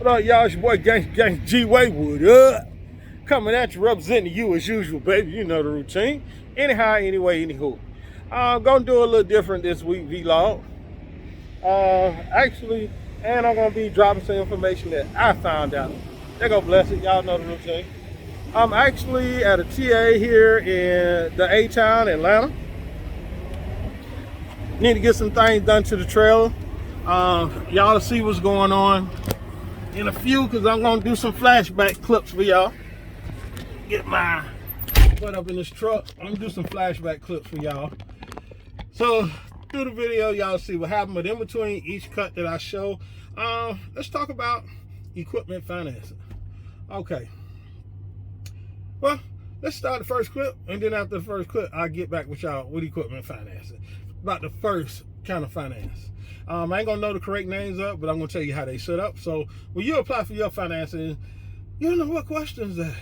What up, y'all? It's your boy Gang G Way. What up? Coming at you, representing you as usual, baby. You know the routine. Anyhow, anyway, anywho. I'm gonna do a little different this week vlog. Actually, and I'm gonna be dropping some information that I found out. They go bless it. Y'all know the routine. I'm actually at a TA here in the A-Town, Atlanta. Need to get some things done to the trailer. Y'all see what's going on in a few, because I'm gonna do some flashback clips for y'all. Get my butt up in this truck. I'm gonna do some flashback clips for y'all. So through the video, y'all see what happened, but in between each cut that I show, let's talk about equipment financing. Okay, well, let's start the first clip, and then after the first clip, I'll get back with y'all with equipment financing, about the first kind of finance. I ain't gonna know the correct names up, but I'm gonna tell you how they set up. So when you apply for your financing, you don't know what questions they.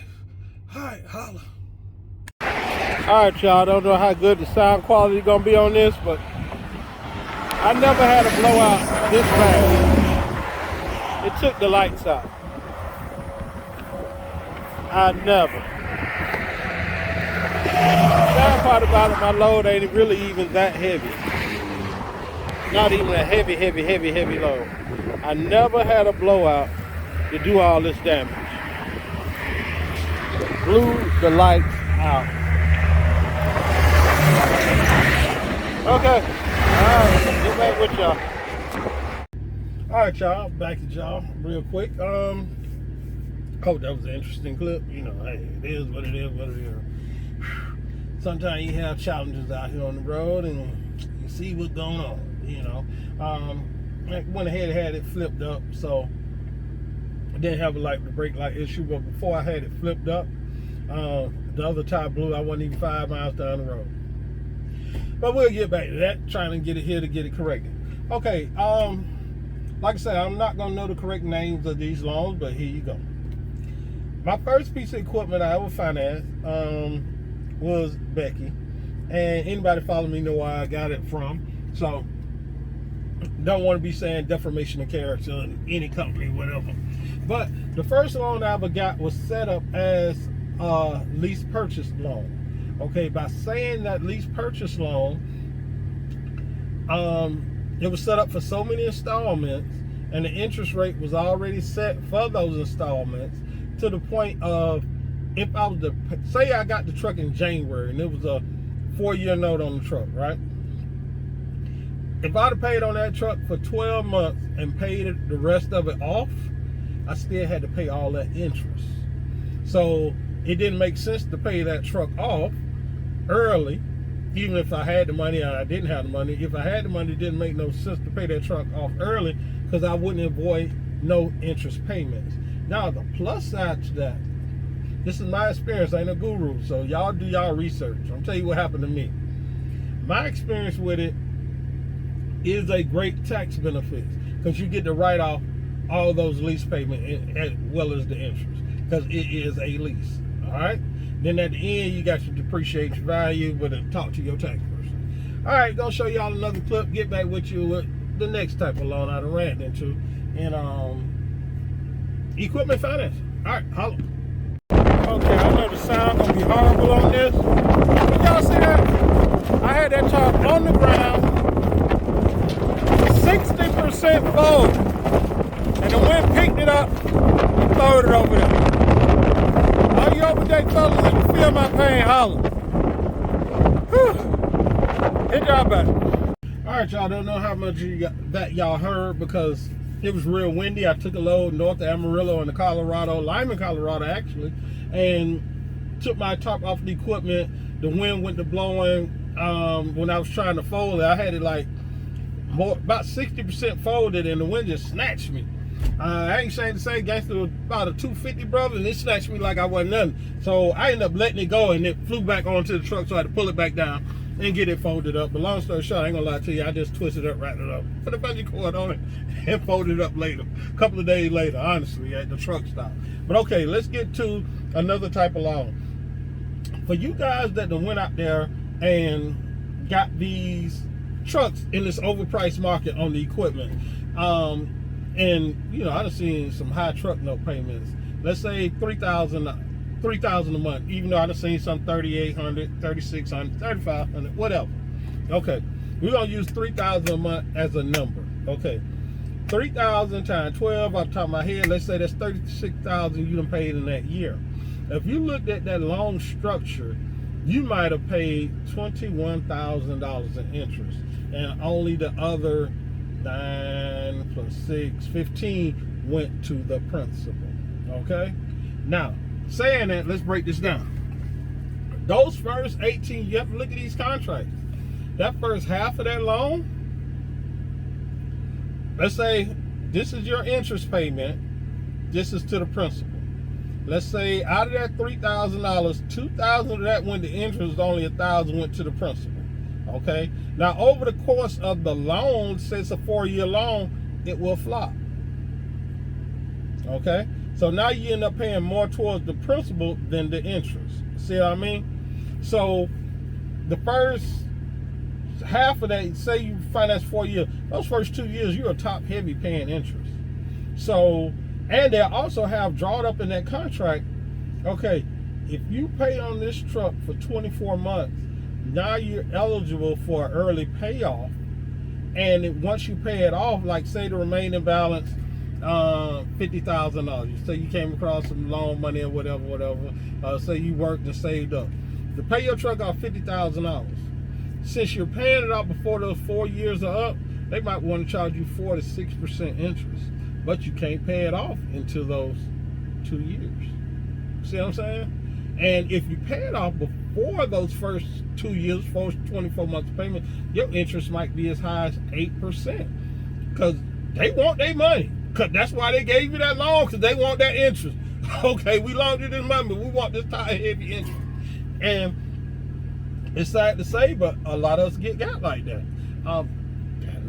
All right, holla. All right, y'all. I don't know how good the sound quality is gonna be on this, but I never had a blowout this bad. It took the lights out. I never. The bad part about it, my load ain't really even that heavy. Not even a heavy load. I never had a blowout to do all this damage. Blew the lights out. Okay, alright, get back with y'all. Alright, y'all, back at y'all real quick. Hope that was an interesting clip. You know, hey, it is what it is, what it is. Sometimes you have challenges out here on the road and you see what's going on. You know, I went ahead and had it flipped up, so I didn't have the brake light issue. But before I had it flipped up, the other tire blew. I wasn't even 5 miles down the road. But we'll get back to that, trying to get it here to get it corrected. Okay, like I said, I'm not gonna know the correct names of these loans, but here you go. My first piece of equipment I ever financed was Becky, and anybody follow me know where I got it from. So don't want to be saying defamation of character in any company, whatever. But the first loan I ever got was set up as a lease purchase loan. Okay, by saying that lease purchase loan, it was set up for so many installments, and the interest rate was already set for those installments to the point of, if I was to say I got the truck in January and it was a 4-year note on the truck, right? If I'd have paid on that truck for 12 months and paid the rest of it off, I still had to pay all that interest. So it didn't make sense to pay that truck off early, even if I had the money and I didn't have the money. If I had the money, it didn't make no sense to pay that truck off early, because I wouldn't avoid no interest payments. Now, the plus side to that, this is my experience, I ain't a guru, so y'all do y'all research. I'm tell you what happened to me. My experience with it is a great tax benefit, because you get to write off all those lease payments as well as the interest, because it is a lease. All right, then at the end you got your depreciation value, but talk to your tax person. All right, gonna show y'all another clip, get back with you with the next type of loan I done ran into, and equipment finance. All right, holla. Okay, I know the sound gonna be horrible on this, but y'all see that? I had that truck on the ground, 60% fold, and the wind picked it up and throwed it over there. All you open deck fellas, if you feel my pain, holler. Whew. Hit y'all back. All right, y'all, don't know how much that y'all heard, because it was real windy. I took a load north of Amarillo in the Lyman, Colorado, actually, and took my top off the equipment. The wind went to blowing. When I was trying to fold it, I had it like about 60% folded, and the wind just snatched me. I ain't ashamed to say, gangster was about a 250 brother, and it snatched me like I wasn't nothing. So I ended up letting it go, and it flew back onto the truck, so I had to pull it back down and get it folded up. But long story short, I ain't gonna lie to you, I just twisted it up, wrapped it up, put a bungee cord on it, and folded it up later. A couple of days later, honestly, at the truck stop. But okay, let's get to another type of loan. For you guys that done went out there and got these trucks in this overpriced market on the equipment, And you know, I've seen some high truck note payments. Let's say $3,000 a month, even though I've seen some $3,800, $3,600, $3,500, whatever. Okay, we're gonna use $3,000 a month as a number. Okay, 3,000 times 12 off the top of my head, let's say that's 36,000 you done paid in that year. If you looked at that loan structure, you might have paid $21,000 in interest, and only the other 9 plus 6, 15 went to the principal. Okay, now saying that, let's break this down. Those first 18, you have to look at these contracts. That first half of that loan, let's say this is your interest payment, this is to the principal. Let's say out of that $3,000, 2,000 of that went to interest, only 1,000 went to the principal. Okay, now over the course of the loan, since a 4-year loan, it will flop. Okay, so now you end up paying more towards the principal than the interest. See what I mean? So the first half of that, say you finance 4 years, those first 2 years you're top heavy paying interest. So, and they also have drawn up in that contract, okay, if you pay on this truck for 24 months, now you're eligible for an early payoff. And once you pay it off, like say the remaining balance, $50,000. Say you came across some loan money or whatever. Say you worked and saved up to pay your truck off $50,000. Since you're paying it off before those 4 years are up, they might want to charge you 4 to 6% interest, but you can't pay it off until those 2 years. See what I'm saying? And if you pay it off before those first 2 years, first 24 months payment, your interest might be as high as 8%, because they want their money. Because that's why they gave you that loan, because they want that interest. Okay, we loaned you this money, but we want this high heavy interest. And it's sad to say, but a lot of us get got like that. The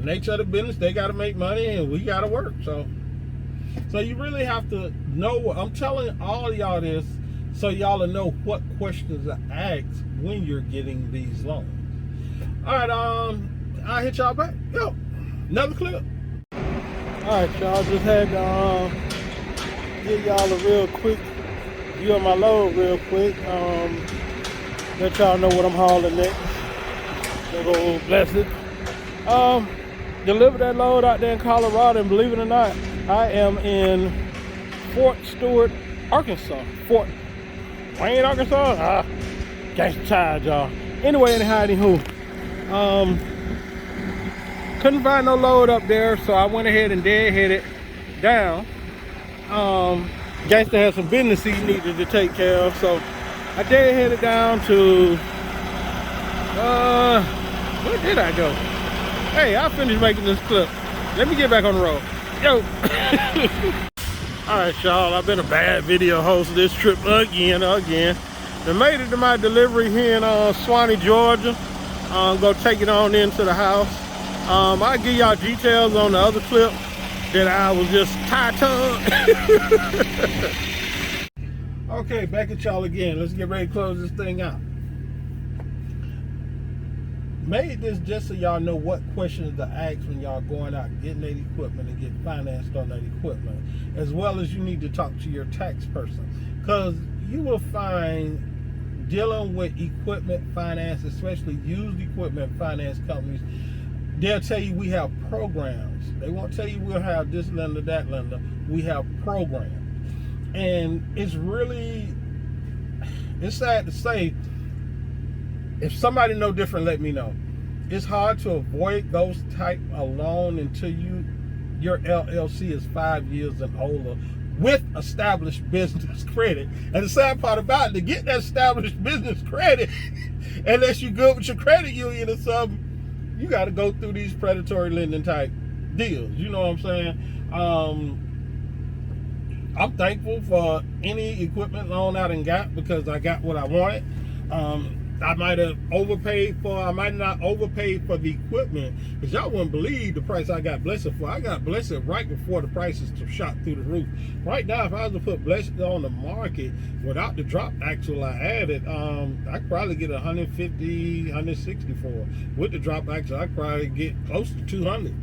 nature of the business, they got to make money, and we got to work. So you really have to know what I'm telling all of y'all this, so y'all will know what questions to ask when you're getting these loans. All right, I'll hit y'all back. Yo, another clip. All right, y'all, just had to give y'all a real quick view of my load real quick. Let y'all know what I'm hauling next. Oh, bless it. Delivered that load out there in Colorado, and believe it or not, I am in Fort Stewart, Arkansas. Fort Wayne, Arkansas? Gangsta child, y'all. Anyway, anywho, couldn't find no load up there, so I went ahead and deadheaded down. Gangsta had some business he needed to take care of, so I deadheaded down to, where did I go? Hey, I finished making this clip. Let me get back on the road. Yo. Alright, y'all, I've been a bad video host this trip again. I made it to my delivery here in Swanee, Georgia. I'm gonna take it on into the house. I'll give y'all details on the other clip that I was just tie-tongued. Okay, back at y'all again. Let's get ready to close this thing out. Made this just so y'all know what questions to ask when y'all going out getting that equipment and get financed on that equipment, as well as you need to talk to your tax person, because you will find dealing with equipment finance, especially used equipment finance companies, they'll tell you we have programs. They won't tell you we'll have this lender, that lender. We have programs. And it's sad to say, if somebody know different, let me know. It's hard to avoid those type of loan until your LLC is 5 years and older with established business credit. And the sad part about it, to get that established business credit, unless you're good with your credit union or something, you got to go through these predatory lending type deals. You know what I'm saying? I'm thankful for any equipment loan I done got, because I got what I wanted. I might have overpaid for, I might not overpaid for the equipment, because y'all wouldn't believe the price I got Blessed for. I got Blessed right before the prices shot through the roof. Right now, if I was to put Blessed on the market without the drop axle I added, I'd probably get 150, 160 for it. With the drop axle, I'd probably get close to 200,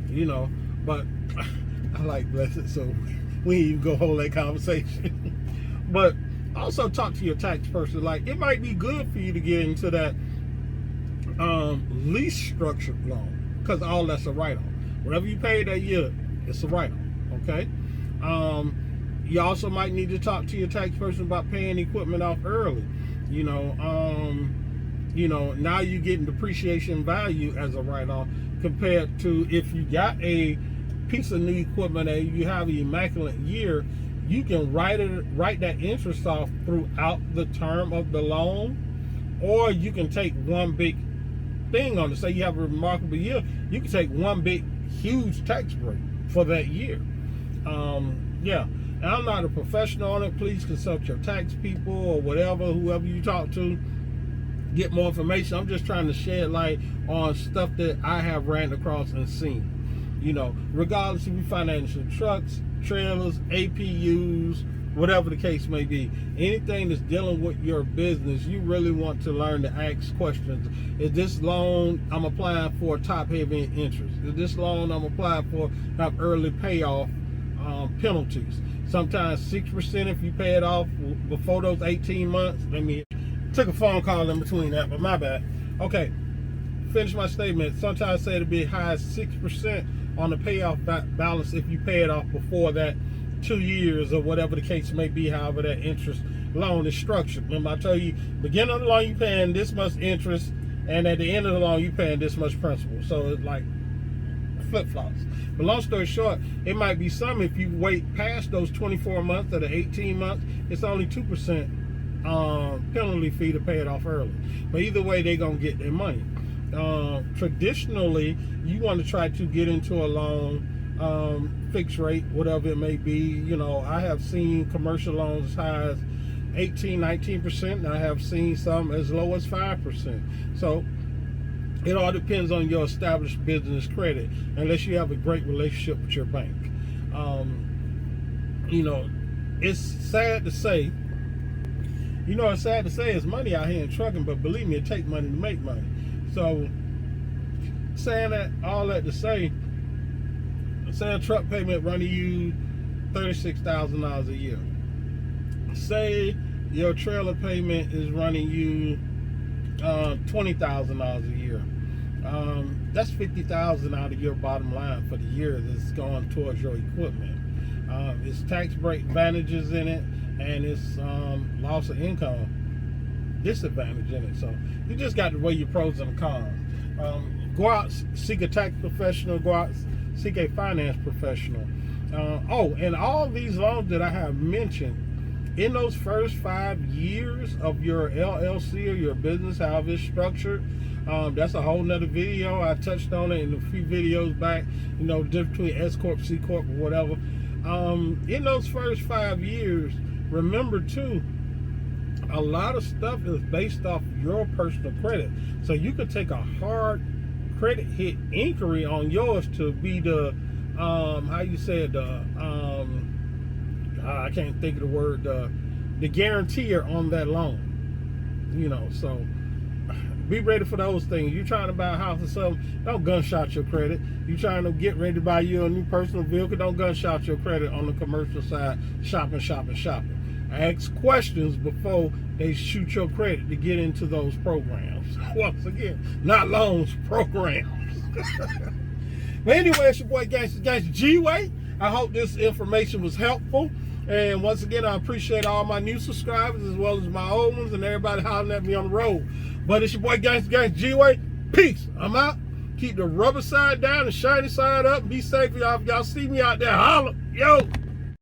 you know. But I like blessed, so we ain't even go hold that conversation. But also talk to your tax person. Like, it might be good for you to get into that lease structured loan, because all that's a write-off. Whatever you paid that year, it's a write-off. Okay. You also might need to talk to your tax person about paying equipment off early. You know, now you're getting depreciation value as a write-off, compared to if you got a piece of new equipment and you have an immaculate year, you can write that interest off throughout the term of the loan, or you can take one big thing on it. Say you have a remarkable year, you can take one big huge tax break for that year. Yeah, and I'm not a professional on it. Please consult your tax people or whoever you talk to, get more information. I'm just trying to shed light on stuff that I have ran across and seen. You know, regardless if you financial trucks, trailers, APUs, whatever the case may be, anything that's dealing with your business, you really want to learn to ask questions. Is this loan I'm applying for top heavy interest? Is this loan I'm applying for have early payoff penalties? Sometimes 6% if you pay it off before those 18 months. Took a phone call in between that, but my bad. Okay, finish my statement. Sometimes say it'll be as high as 6% on the payoff balance if you pay it off before that 2 years or whatever the case may be, however that interest loan is structured. Remember, I tell you, beginning of the loan you paying this much interest, and at the end of the loan you paying this much principal. So it's like flip-flops. But long story short, it might be some, if you wait past those 24 months or the 18 months, it's only 2% penalty fee to pay it off early. But either way, they're gonna get their money. Traditionally, you want to try to get into a loan, fixed rate, whatever it may be. You know, I have seen commercial loans as high as 18-19%, and I have seen some as low as 5%. So it all depends on your established business credit, unless you have a great relationship with your bank. You know, it's sad to say, it's money out here in trucking, but believe me, it takes money to make money. So, saying all that to say a truck payment running you $36,000 a year. Say your trailer payment is running you $20,000 a year. That's $50,000 out of your bottom line for the year that's going towards your equipment. It's tax break advantages in it, and it's loss of income disadvantage in it. So you just got to weigh your pros and cons. Go out, seek a tax professional. Go out, seek a finance professional. And all these loans that I have mentioned, in those first 5 years of your LLC or your business, however it's structured, that's a whole nother video. I touched on it in a few videos back. You know, the difference between S Corp, C Corp, or whatever. In those first 5 years, remember too, a lot of stuff is based off your personal credit. So you could take a hard credit hit inquiry on yours to be the I can't think of the word, the guarantor on that loan. You know, so be ready for those things. You trying to buy a house or something, don't gunshot your credit. You trying to get ready to buy you a new personal vehicle, don't gunshot your credit on the commercial side. Shopping. Ask questions before they shoot your credit to get into those programs. Once again, not loans, programs. But anyway, it's your boy Gangsta G-Way. I hope this information was helpful. And once again, I appreciate all my new subscribers as well as my old ones and everybody hollering at me on the road. But it's your boy Gangsta G-Way. Peace. I'm out. Keep the rubber side down and shiny side up. Be safe, y'all. If y'all see me out there, holler. Yo.